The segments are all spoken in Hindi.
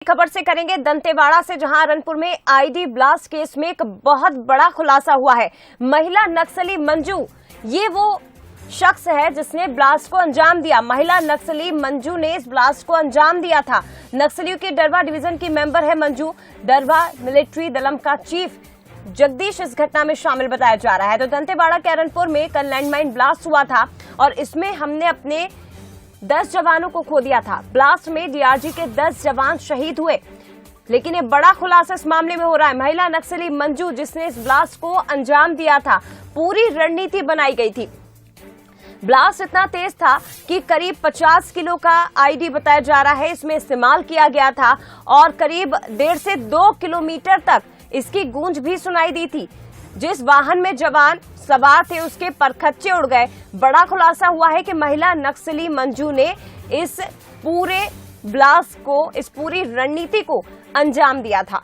खबर से करेंगे दंतेवाड़ा से, जहां अरनपुर में आईडी ब्लास्ट केस में एक बहुत बड़ा खुलासा हुआ है। महिला नक्सली मंजू, ये वो शख्स है जिसने ब्लास्ट को अंजाम दिया। महिला नक्सली मंजू ने इस ब्लास्ट को अंजाम दिया था। नक्सलियों के डरवा डिवीजन की मेंबर है मंजू। डरवा मिलिट्री दलम का चीफ जगदीश इस घटना में शामिल बताया जा रहा है। तो दंतेवाड़ा के अरनपुर में कल लैंडमाइन ब्लास्ट हुआ था और इसमें हमने अपने 10 जवानों को खो दिया था। ब्लास्ट में डीआरजी के 10 जवान शहीद हुए, लेकिन ये बड़ा खुलासा इस मामले में हो रहा है। महिला नक्सली मंजू जिसने इस ब्लास्ट को अंजाम दिया था, पूरी रणनीति बनाई गई थी। ब्लास्ट इतना तेज था कि करीब 50 किलो का आईडी बताया जा रहा है इसमें इस्तेमाल किया गया था और करीब 1.5 से 2 किलोमीटर तक इसकी गूंज भी सुनाई दी थी। जिस वाहन में जवान सवार थे उसके परखच्चे उड़ गए। बड़ा खुलासा हुआ है कि महिला नक्सली मंजू ने इस पूरे ब्लास्ट को, इस पूरी रणनीति को अंजाम दिया था।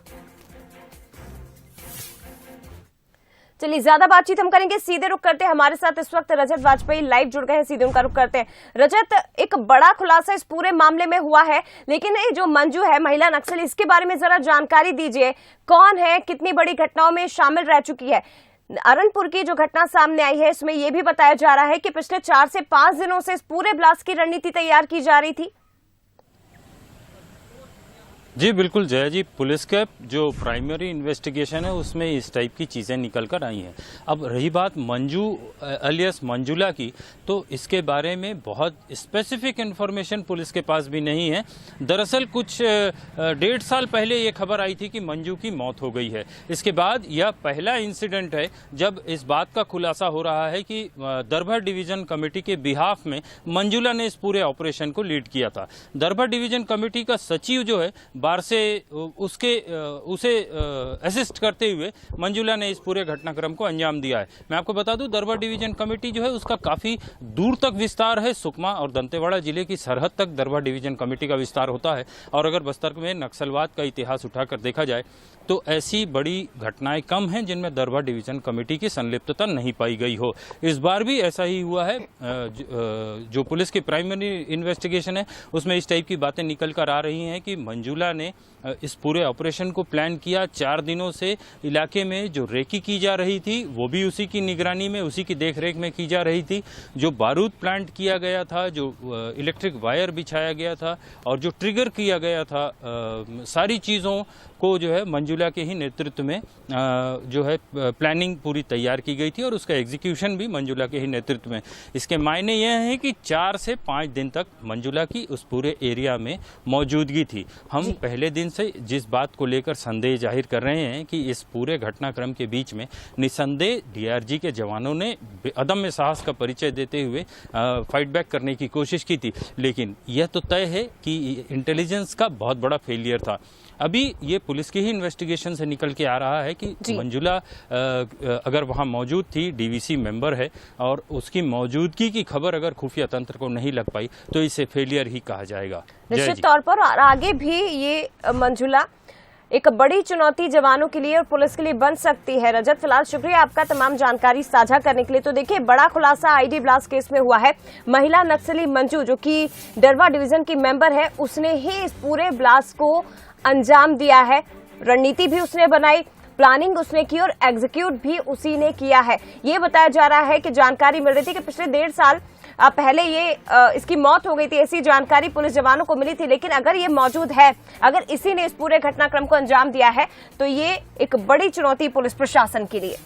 चलिए, ज्यादा बातचीत हम करेंगे, सीधे रुख करते हैं। हमारे साथ इस वक्त रजत वाजपेयी लाइव जुड़ गए हैं, सीधे उनका रुख करते हैं। रजत, एक बड़ा खुलासा इस पूरे मामले में हुआ है, लेकिन ये जो मंजू है महिला नक्सली, इसके बारे में जरा जानकारी दीजिए। कौन है, कितनी बड़ी घटनाओं में शामिल रह चुकी है? अरनपुर की जो घटना सामने आई है इसमें यह भी बताया जा रहा है कि पिछले 4 से 5 दिनों से इस पूरे ब्लास्ट की रणनीति तैयार की जा रही थी। जी बिल्कुल जया जी, पुलिस का जो प्राइमरी इन्वेस्टिगेशन है उसमें इस टाइप की चीज़ें निकल कर आई हैं। अब रही बात मंजू अलियास मंजुला की, तो इसके बारे में बहुत स्पेसिफिक इन्फॉर्मेशन पुलिस के पास भी नहीं है। दरअसल कुछ 1.5 साल पहले ये खबर आई थी कि मंजू की मौत हो गई है। इसके बाद यह पहला इंसिडेंट है जब इस बात का खुलासा हो रहा है कि दरभा डिवीजन कमेटी के बिहाफ में मंजुला ने इस पूरे ऑपरेशन को लीड किया था। दरभा डिवीजन कमेटी का सचिव जो है बार से उसे असिस्ट करते हुए मंजुला ने इस पूरे घटनाक्रम को अंजाम दिया है। मैं आपको बता दूं, दरभा डिवीजन कमेटी जो है उसका काफी दूर तक विस्तार है। सुकमा और दंतेवाड़ा जिले की सरहद तक दरभा डिवीजन कमेटी का विस्तार होता है। और अगर बस्तर में नक्सलवाद का इतिहास उठाकर देखा जाए तो ऐसी बड़ी घटनाएं कम हैं जिनमें दरभा डिवीजन कमेटी की संलिप्तता नहीं पाई गई हो। इस बार भी ऐसा ही हुआ है। जो पुलिस की प्राइमरी इन्वेस्टिगेशन है उसमें इस टाइप की बातें निकल कर आ रही हैं कि मंजुला ने इस पूरे ऑपरेशन को प्लान किया। 4 दिनों से इलाके में जो रेकी की जा रही थी वो भी उसी की निगरानी में, उसी की देखरेख में की जा रही थी। जो बारूद प्लांट किया गया था, जो इलेक्ट्रिक वायर बिछाया गया था और जो ट्रिगर किया गया था, सारी चीज़ों को जो है मंजुला के ही नेतृत्व में जो है प्लानिंग पूरी तैयार की गई थी और उसका एग्जीक्यूशन भी मंजुला के ही नेतृत्व में। इसके मायने यह है कि 4 से 5 दिन तक मंजुला की उस पूरे एरिया में मौजूदगी थी। हम पहले दिन से जिस बात को लेकर संदेह जाहिर कर रहे हैं कि इस पूरे घटनाक्रम के बीच में निसंदेह डीआरजी के जवानों ने अदम्य साहस का परिचय देते हुए फाइट बैक करने की कोशिश की थी, लेकिन यह तो तय है कि इंटेलिजेंस का बहुत बड़ा फेलियर था। अभी ये पुलिस की ही इन्वेस्टिगेशन से निकल के आ रहा है कि मंजुला अगर वहां मौजूद थी, डीवीसी मेंबर है, और उसकी मौजूदगी की खबर अगर खुफिया तंत्र को नहीं लग पाई तो इसे फेलियर ही कहा जाएगा। निश्चित तौर पर और आगे भी ये मंजुला एक बड़ी चुनौती जवानों के लिए और पुलिस के लिए बन सकती है। रजत, फिलहाल शुक्रिया आपका तमाम जानकारी साझा करने के लिए। तो देखिए, बड़ा खुलासा आईडी ब्लास्ट केस में हुआ है। महिला नक्सली मंजू जो कि डरवा डिवीजन की मेंबर है, उसने ही इस पूरे ब्लास्ट को अंजाम दिया है। रणनीति भी उसने बनाई, प्लानिंग उसने की और एग्जीक्यूट भी उसी ने किया है। ये बताया जा रहा है कि जानकारी मिल रही थी कि पिछले 1.5 साल पहले इसकी मौत हो गई थी, ऐसी जानकारी पुलिस जवानों को मिली थी। लेकिन अगर ये मौजूद है, अगर इसी ने इस पूरे घटनाक्रम को अंजाम दिया है, तो ये एक बड़ी चुनौती पुलिस प्रशासन के लिए।